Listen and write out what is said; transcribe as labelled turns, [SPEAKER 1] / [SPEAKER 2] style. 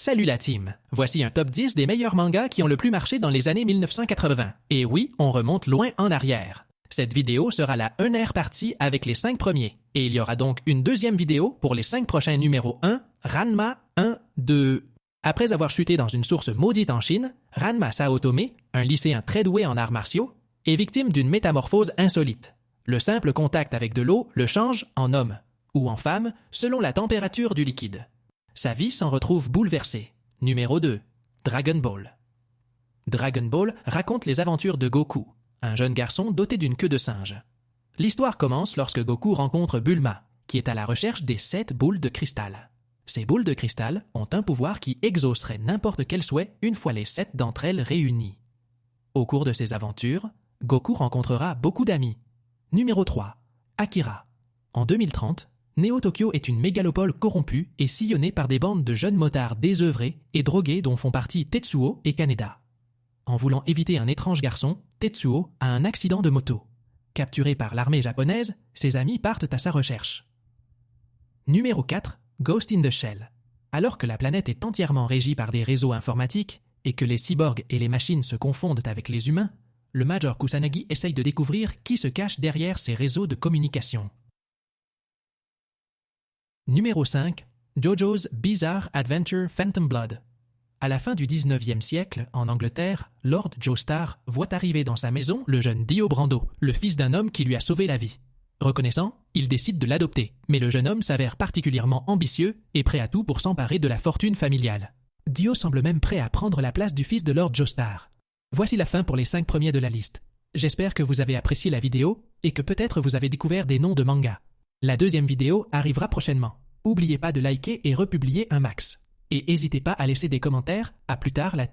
[SPEAKER 1] Salut la team! Voici un top 10 des meilleurs mangas qui ont le plus marché dans les années 1980. Et oui, on remonte loin en arrière. Cette vidéo sera la 1R partie avec les 5 premiers. Et il y aura donc une deuxième vidéo pour les 5 prochains numéros 1, Ranma 1, 2. Après avoir chuté dans une source maudite en Chine, Ranma Saotome, un lycéen très doué en arts martiaux, est victime d'une métamorphose insolite. Le simple contact avec de l'eau le change en homme, ou en femme, selon la température du liquide. Sa vie s'en retrouve bouleversée. Numéro 2. Dragon Ball. Dragon Ball raconte les aventures de Goku, un jeune garçon doté d'une queue de singe. L'histoire commence lorsque Goku rencontre Bulma, qui est à la recherche des 7 boules de cristal. Ces boules de cristal ont un pouvoir qui exaucerait n'importe quel souhait une fois les 7 d'entre elles réunies. Au cours de ses aventures, Goku rencontrera beaucoup d'amis. Numéro 3. Akira. En 2030, Néo-Tokyo est une mégalopole corrompue et sillonnée par des bandes de jeunes motards désœuvrés et drogués dont font partie Tetsuo et Kaneda. En voulant éviter un étrange garçon, Tetsuo a un accident de moto. Capturé par l'armée japonaise, ses amis partent à sa recherche. Numéro 4. Ghost in the Shell. Alors que la planète est entièrement régie par des réseaux informatiques et que les cyborgs et les machines se confondent avec les humains, le Major Kusanagi essaye de découvrir qui se cache derrière ces réseaux de communication. Numéro 5. JoJo's Bizarre Adventure Phantom Blood. À la fin du 19e siècle, en Angleterre, Lord Joestar voit arriver dans sa maison le jeune Dio Brando, le fils d'un homme qui lui a sauvé la vie. Reconnaissant, il décide de l'adopter, mais le jeune homme s'avère particulièrement ambitieux et prêt à tout pour s'emparer de la fortune familiale. Dio semble même prêt à prendre la place du fils de Lord Joestar. Voici la fin pour les 5 premiers de la liste. J'espère que vous avez apprécié la vidéo et que peut-être vous avez découvert des noms de mangas. La deuxième vidéo arrivera prochainement. N'oubliez pas de liker et republier un max. Et n'hésitez pas à laisser des commentaires. À plus tard la team.